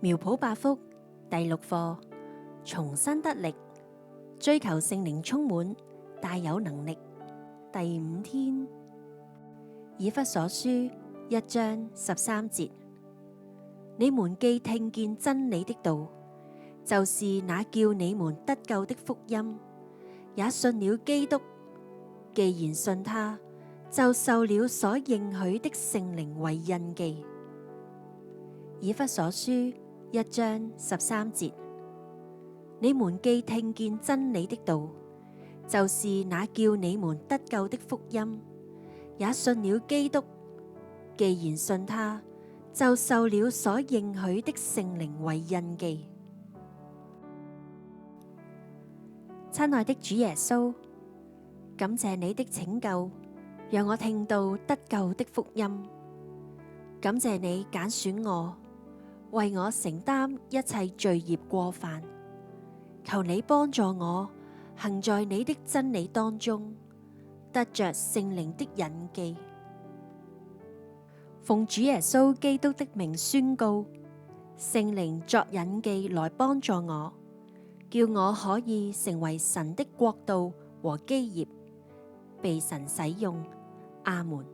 苗圃百福第6課，重新得力，追求聖靈充滿，大有能力。第5天，以弗所書1章13節，你們既聽見真理的道，就是那叫你們得救的福音，也信了基督。既然信他，就受了所應許的聖靈為印記。以弗所書1章13節，你們既聽見真理的道，就是那叫你們得救的福音，也信了基督。既然信他，就受了所應許的聖靈為印記。親愛的主耶穌，感謝你的拯救，讓我聽到得救的福音。感謝你揀選我，為我承擔一切罪孽過犯。求你幫助我行在你的真理當中，得着聖靈的印記。奉主耶穌基督的名宣告，聖靈作印記來幫助我，叫我可以成為神的國度和基業，被神使用。阿門。